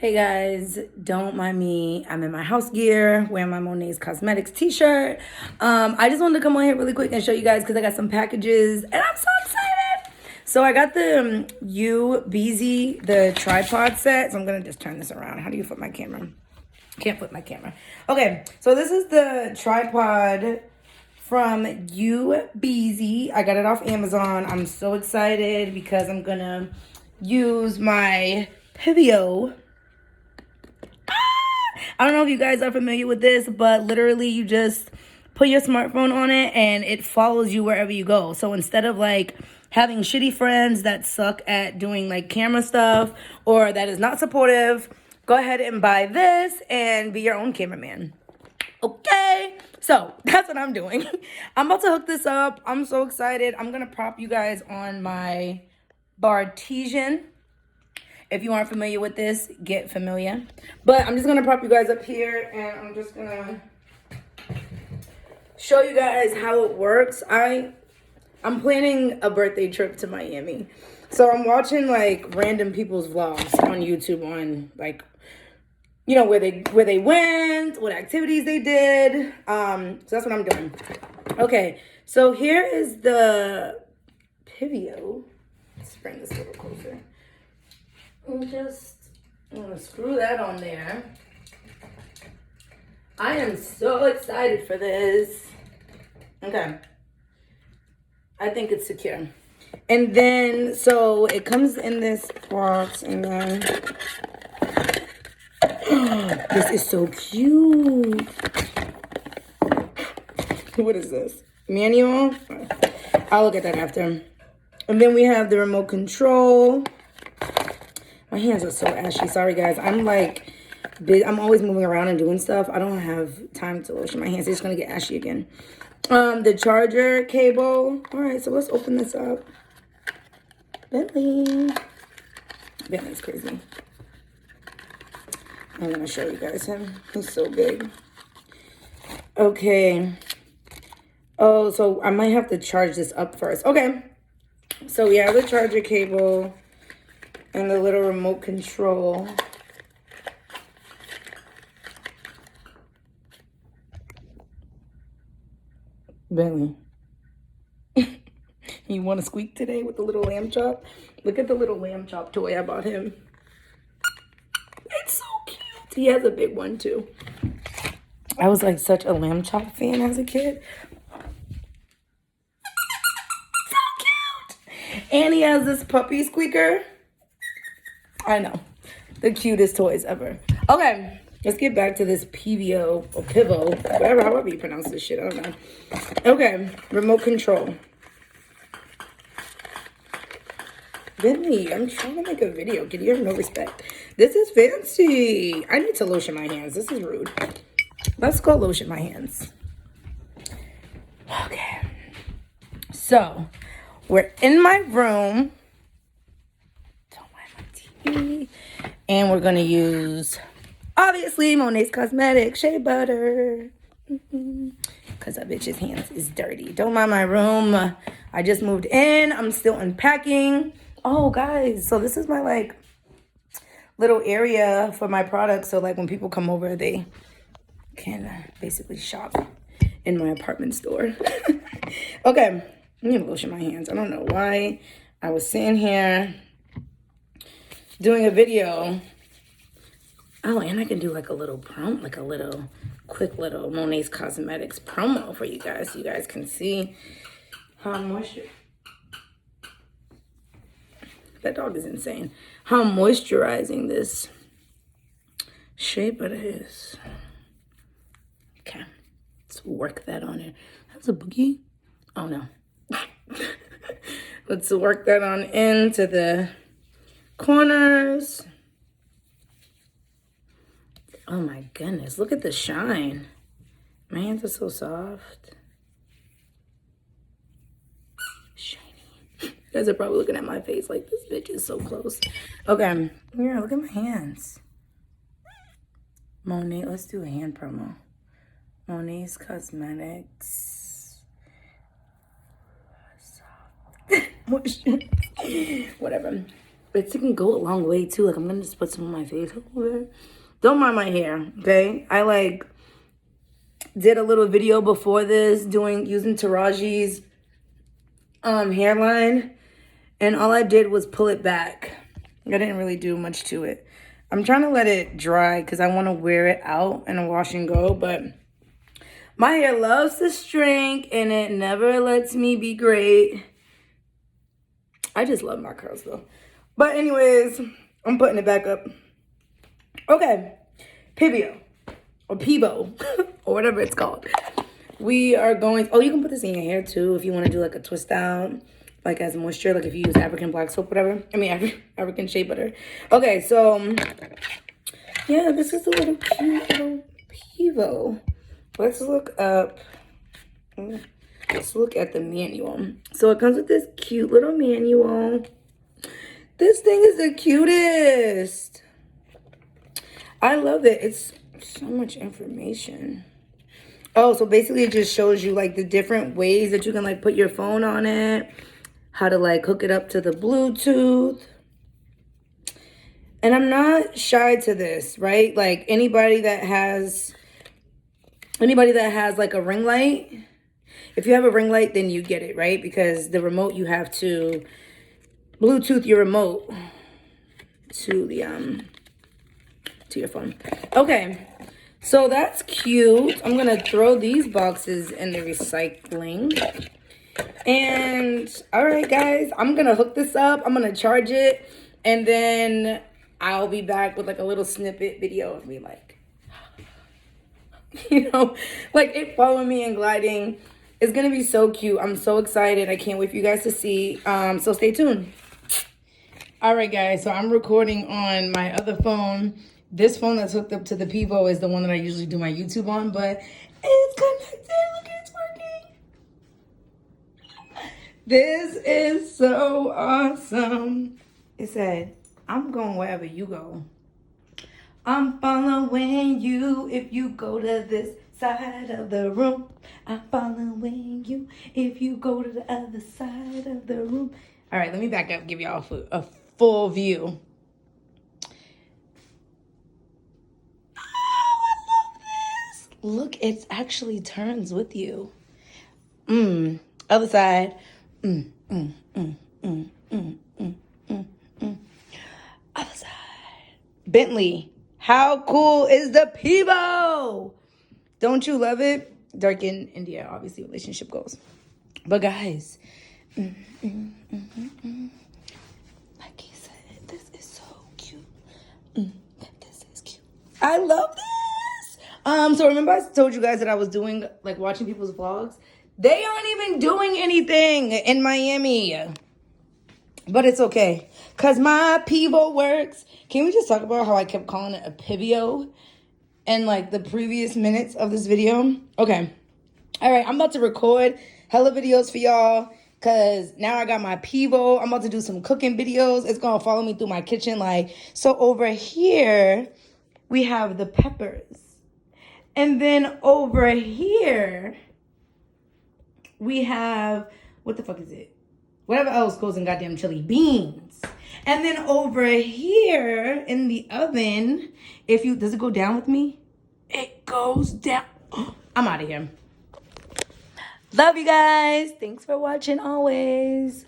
Hey guys, don't mind me. I'm in my house gear, wearing my Monè's Cosmetics t-shirt. I just wanted to come on here really quick and show you guys because I got some packages and I'm so excited. So I got the UBZ, the tripod set. So I'm gonna just turn this around. How do you flip my camera? Can't flip my camera. Okay, so this is the tripod from UBZ. I got it off Amazon. I'm so excited because I'm gonna use my Pivo. I don't know if you guys are familiar with this, but literally you just put your smartphone on it and it follows you wherever you go. So instead of like having shitty friends that suck at doing like camera stuff or that is not supportive, go ahead and buy this and be your own cameraman. Okay, so that's what I'm doing. I'm about to hook this up. I'm so excited. I'm gonna prop you guys on my Bartesian. If you aren't familiar with this, get familiar. But I'm just gonna prop you guys up here and I'm just gonna show you guys how it works. I'm planning a birthday trip to Miami. So I'm watching like random people's vlogs on YouTube on like, you know, where they went, what activities they did. So that's what I'm doing. Okay, so here is the Pivo. Let's bring this a little closer. I'm gonna screw that on there. I am so excited for this. Okay. I think it's secure. And then, so it comes in this box and then, this is so cute. What is this? Manual? I'll look at that after. And then we have the remote control. My hands are so ashy. Sorry, guys. I'm like, I'm always moving around and doing stuff. I don't have time to lotion my hands. They're just going to get ashy again. The charger cable. All right, so let's open this up. Bentley. Bentley's crazy. I'm going to show you guys him. He's so big. Okay. Oh, so I might have to charge this up first. Okay. So we have the charger cable and the little remote control. Bentley. You want to squeak today with the little lamb chop? Look at the little lamb chop toy I bought him. It's so cute. He has a big one too. I was like such a lamb chop fan as a kid. So cute. And he has this puppy squeaker. I know. The cutest toys ever. Okay. Let's get back to this Pivo or Pivo. Whatever, however you pronounce this shit. I don't know. Okay. Remote control. Bentley, I'm trying to make a video. Can you have no respect? This is fancy. I need to lotion my hands. This is rude. Let's go lotion my hands. Okay. So, we're in my room. Don't mind my TV. And we're going to use, obviously, Monè's Cosmetics Shea Butter. Because that bitch's hands is dirty. Don't mind my room. I just moved in. I'm still unpacking. Oh, guys. So this is my, like, little area for my products. So, like, when people come over, they can basically shop in my apartment store. Okay. I'm going to lotion my hands. I don't know why I was sitting here doing a video. Oh, and I can do like a little promo, like a little quick little Monè's Cosmetics promo for you guys. So you guys can see how that dog is insane. How moisturizing this shea butter is. Okay, let's work that on it. That's a boogie. Oh no. Let's work that on into the corners. Oh my goodness, look at the shine. My hands are so soft. Shiny. You guys are probably looking at my face like this bitch is so close. Okay, here, look at my hands. Monè, let's do a hand promo. Monè's Cosmetics. Whatever. It can go a long way too. Like, I'm gonna just put some on my face. Don't mind my hair, okay? I like did a little video before this using Taraji's hairline, and all I did was pull it back. I didn't really do much to it. I'm trying to let it dry because I want to wear it out in a wash and go, but my hair loves to shrink and it never lets me be great. I just love my curls though. But anyways, I'm putting it back up. Okay, Pivo or Pivo or whatever it's called. We are going, oh, you can put this in your hair too if you want to do like a twist out, like as moisture, like if you use African black soap, whatever. I mean, African shea butter. Okay, so yeah, this is a little cute little Pivo. Let's look up, let's look at the manual. So it comes with this cute little manual. This thing is the cutest. I love it. It's so much information. Oh, so basically it just shows you like the different ways that you can like put your phone on it, how to like hook it up to the Bluetooth. And I'm not shy to this, right? Like anybody that has like a ring light, if you have a ring light, then you get it, right? Because the remote, you have to Bluetooth your remote to the to your phone. Okay, so that's cute. I'm gonna throw these boxes in the recycling. And all right, guys, I'm gonna hook this up. I'm gonna charge it, and then I'll be back with like a little snippet video of me like, you know, like it following me and gliding. It's gonna be so cute. I'm so excited. I can't wait for you guys to see. So stay tuned. All right, guys, so I'm recording on my other phone. This phone that's hooked up to the Pivo is the one that I usually do my YouTube on, but it's connected. Look, it's working. This is so awesome. It said, I'm going wherever you go. I'm following you if you go to this side of the room. I'm following you if you go to the other side of the room. All right, let me back up, give y'all a full view. Oh, I love this. Look, it actually turns with you. Other side. Other side. Bentley. How cool is the Pivo? Don't you love it? Dark in India, obviously, relationship goals. But guys, like he said, this is so cute. This is cute. I love this. So remember I told you guys that I was doing, like, watching people's vlogs? They aren't even doing anything in Miami. But it's okay, because my Pivo works. Can we just talk about how I kept calling it a Pivo in, like, the previous minutes of this video? Okay. All right, I'm about to record hella videos for y'all, because now I got my Pivo. I'm about to do some cooking videos. It's going to follow me through my kitchen. Like, so over here, we have the peppers. And then over here, we have, what the fuck is it? Whatever else goes in goddamn chili, beans. And then over here in the oven, does it go down with me? It goes down. I'm out of here. Love you guys. Thanks for watching always.